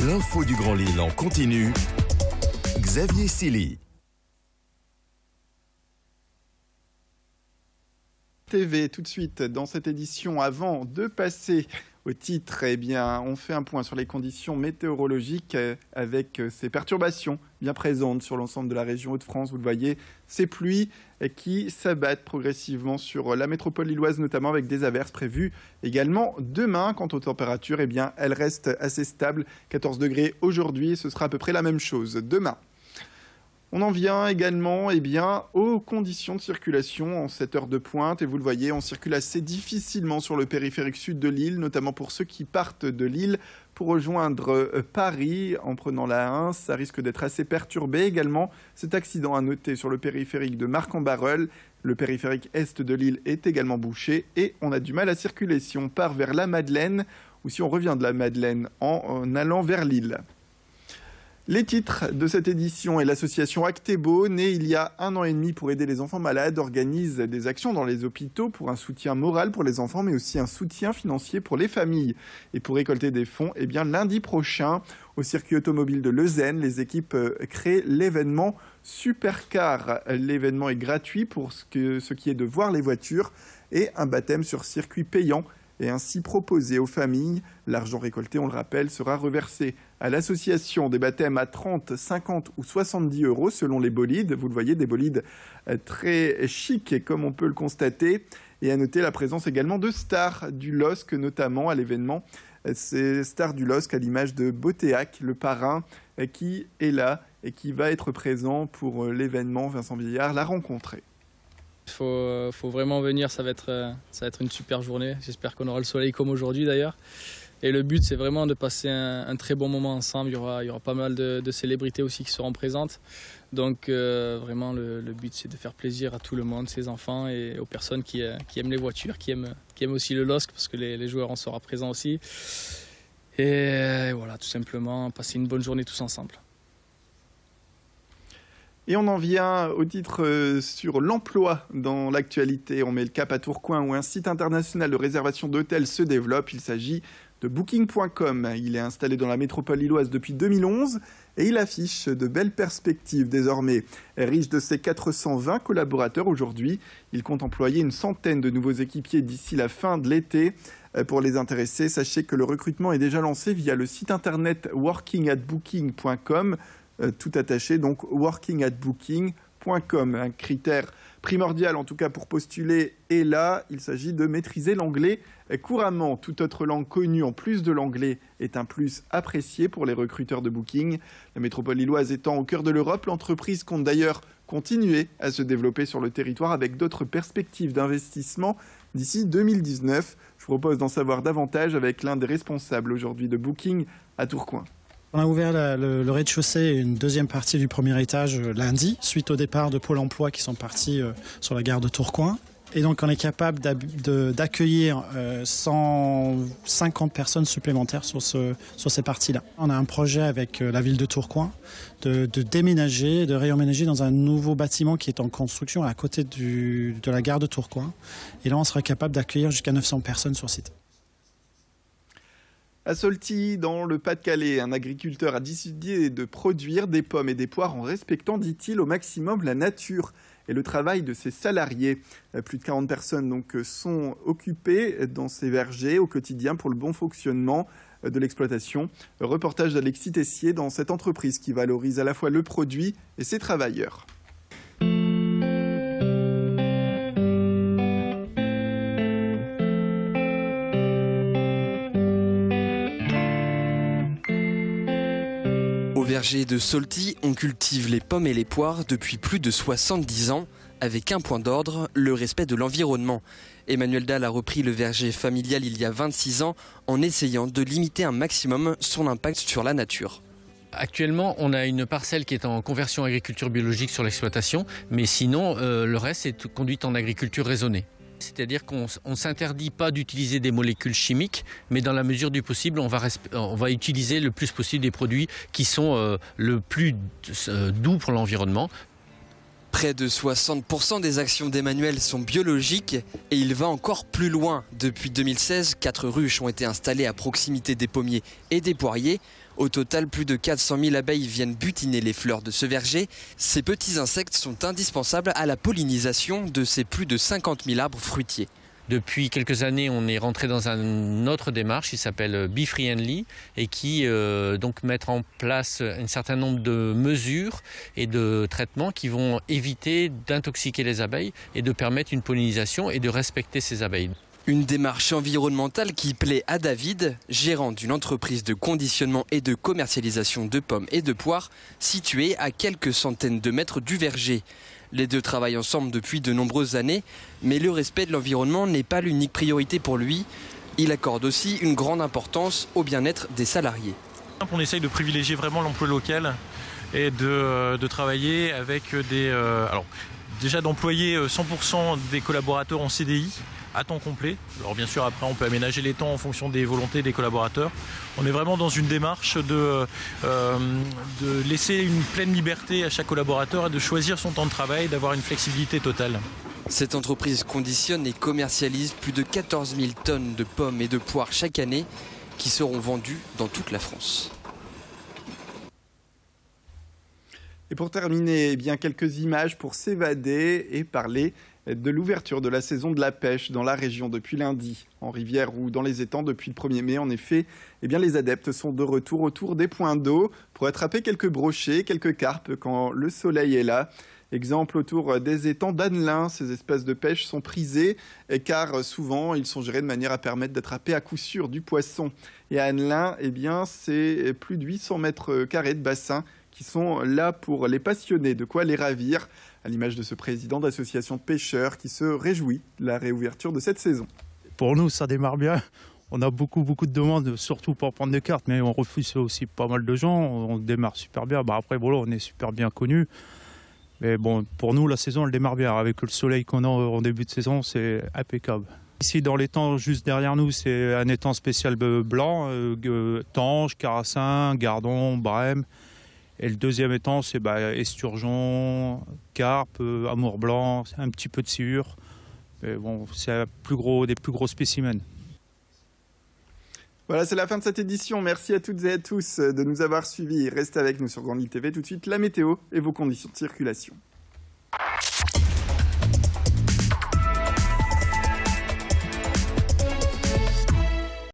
L'info du Grand Lille en continu. Xavier Silly. TV tout de suite dans cette édition. Avant de passer au titre, eh bien, on fait un point sur les conditions météorologiques avec ces perturbations bien présentes sur l'ensemble de la région Hauts-de-France. Vous le voyez, ces pluies qui s'abattent progressivement sur la métropole lilloise, notamment avec des averses prévues également demain. Quant aux températures, eh bien, elles restent assez stables. 14 degrés aujourd'hui, ce sera à peu près la même chose demain. On en vient également aux conditions de circulation en cette heure de pointe. Et vous le voyez, on circule assez difficilement sur le périphérique sud de Lille, notamment pour ceux qui partent de Lille pour rejoindre Paris en prenant la 1. Ça risque d'être assez perturbé également. Cet accident à noter sur le périphérique de Marcq-en-Barœul. Le périphérique est de Lille est également bouché et on a du mal à circuler si on part vers la Madeleine ou si on revient de la Madeleine en allant vers Lille. Les titres de cette édition et l'association Actebo, née il y a 1 an et demi pour aider les enfants malades, organise des actions dans les hôpitaux pour un soutien moral pour les enfants, mais aussi un soutien financier pour les familles. Et pour récolter des fonds, lundi prochain, au circuit automobile de Leuzen, les équipes créent l'événement Supercar. L'événement est gratuit pour ce qui est de voir les voitures et un baptême sur circuit payant et ainsi proposé aux familles. L'argent récolté, on le rappelle, sera reversé à l'association des baptêmes à 30, 50 ou 70 € selon les bolides. Vous le voyez, des bolides très chics comme on peut le constater. Et à noter la présence également de stars du LOSC, notamment à l'événement. Ces stars du LOSC à l'image de Botéac, le parrain, qui est là et qui va être présent pour l'événement. Vincent Vieillard l'a rencontré. Il faut vraiment venir, ça va être une super journée. J'espère qu'on aura le soleil comme aujourd'hui d'ailleurs. Et le but, c'est vraiment de passer un très bon moment ensemble. Il y aura pas mal de célébrités aussi qui seront présentes. Donc vraiment, le but, c'est de faire plaisir à tout le monde, ses enfants et aux personnes qui aiment les voitures, qui aiment aussi le LOSC, parce que les joueurs en seront présents aussi. Et voilà, tout simplement, passer une bonne journée tous ensemble. Et on en vient au titre sur l'emploi dans l'actualité. On met le cap à Tourcoing où un site international de réservation d'hôtels se développe. Il s'agit de Booking.com. Il est installé dans la métropole lilloise depuis 2011 et il affiche de belles perspectives désormais. Riche de ses 420 collaborateurs aujourd'hui, il compte employer une centaine de nouveaux équipiers d'ici la fin de l'été. Pour les intéressés, sachez que le recrutement est déjà lancé via le site internet workingatbooking.com. Tout attaché, donc workingatbooking.com. Un critère primordial en tout cas pour postuler est là, il s'agit de maîtriser l'anglais couramment. Toute autre langue connue en plus de l'anglais est un plus apprécié pour les recruteurs de Booking. La métropole lilloise étant au cœur de l'Europe, l'entreprise compte d'ailleurs continuer à se développer sur le territoire avec d'autres perspectives d'investissement d'ici 2019. Je vous propose d'en savoir davantage avec l'un des responsables aujourd'hui de Booking à Tourcoing. On a ouvert le rez-de-chaussée et une deuxième partie du premier étage lundi, suite au départ de Pôle emploi qui sont partis sur la gare de Tourcoing. Et donc on est capable d'accueillir 150 personnes supplémentaires sur ces parties-là. On a un projet avec la ville de Tourcoing de déménager, de réemménager dans un nouveau bâtiment qui est en construction à côté de la gare de Tourcoing. Et là on sera capable d'accueillir jusqu'à 900 personnes sur site. À Solty, dans le Pas-de-Calais, un agriculteur a décidé de produire des pommes et des poires en respectant, dit-il, au maximum la nature et le travail de ses salariés. Plus de 40 personnes donc, sont occupées dans ces vergers au quotidien pour le bon fonctionnement de l'exploitation. Reportage d'Alexis Tessier dans cette entreprise qui valorise à la fois le produit et ses travailleurs. Au verger de Solty, on cultive les pommes et les poires depuis plus de 70 ans, avec un point d'ordre, le respect de l'environnement. Emmanuel Dahl a repris le verger familial il y a 26 ans en essayant de limiter un maximum son impact sur la nature. Actuellement, on a une parcelle qui est en conversion agriculture biologique sur l'exploitation, mais sinon, le reste est conduite en agriculture raisonnée. C'est-à-dire qu'on ne s'interdit pas d'utiliser des molécules chimiques, mais dans la mesure du possible, on va utiliser le plus possible des produits qui sont le plus doux pour l'environnement. Près de 60% des actions d'Emmanuel sont biologiques et il va encore plus loin. Depuis 2016, 4 ruches ont été installées à proximité des pommiers et des poiriers. Au total, plus de 400 000 abeilles viennent butiner les fleurs de ce verger. Ces petits insectes sont indispensables à la pollinisation de ces plus de 50 000 arbres fruitiers. Depuis quelques années, on est rentré dans une autre démarche qui s'appelle Bee Friendly et qui donc mettre en place un certain nombre de mesures et de traitements qui vont éviter d'intoxiquer les abeilles et de permettre une pollinisation et de respecter ces abeilles. Une démarche environnementale qui plaît à David, gérant d'une entreprise de conditionnement et de commercialisation de pommes et de poires située à quelques centaines de mètres du verger. Les deux travaillent ensemble depuis de nombreuses années, mais le respect de l'environnement n'est pas l'unique priorité pour lui. Il accorde aussi une grande importance au bien-être des salariés. On essaye de privilégier vraiment l'emploi local et de travailler avec déjà d'employer 100% des collaborateurs en CDI à temps complet. Alors bien sûr après on peut aménager les temps en fonction des volontés des collaborateurs. On est vraiment dans une démarche de laisser une pleine liberté à chaque collaborateur et de choisir son temps de travail, d'avoir une flexibilité totale. Cette entreprise conditionne et commercialise plus de 14 000 tonnes de pommes et de poires chaque année qui seront vendues dans toute la France. Et pour terminer, eh bien, quelques images pour s'évader et parler de l'ouverture de la saison de la pêche dans la région depuis lundi. En rivière ou dans les étangs depuis le 1er mai, en effet, eh bien, les adeptes sont de retour autour des points d'eau pour attraper quelques brochets, quelques carpes quand le soleil est là. Exemple autour des étangs d'Annelin, ces espèces de pêche sont prisées car souvent ils sont gérés de manière à permettre d'attraper à coup sûr du poisson. Et à Annelin, eh bien, c'est plus de 800 mètres carrés de bassin qui sont là pour les passionnés, de quoi les ravir, à l'image de ce président d'association de pêcheurs qui se réjouit de la réouverture de cette saison. Pour nous, ça démarre bien. On a beaucoup de demandes, surtout pour prendre des cartes, mais on refuse aussi pas mal de gens. On démarre super bien. Après, voilà, on est super bien connus. Mais bon, pour nous, la saison, elle démarre bien. Avec le soleil qu'on a en début de saison, c'est impeccable. Ici, dans l'étang, juste derrière nous, c'est un étang spécial blanc, Tange, Carassin, Gardon, Brême. Et le deuxième étang, c'est esturgeon, carpe, amour blanc, un petit peu de sciure. Mais bon, c'est des plus gros spécimens. Voilà, c'est la fin de cette édition. Merci à toutes et à tous de nous avoir suivis. Restez avec nous sur Grande Ligue TV. Tout de suite, la météo et vos conditions de circulation.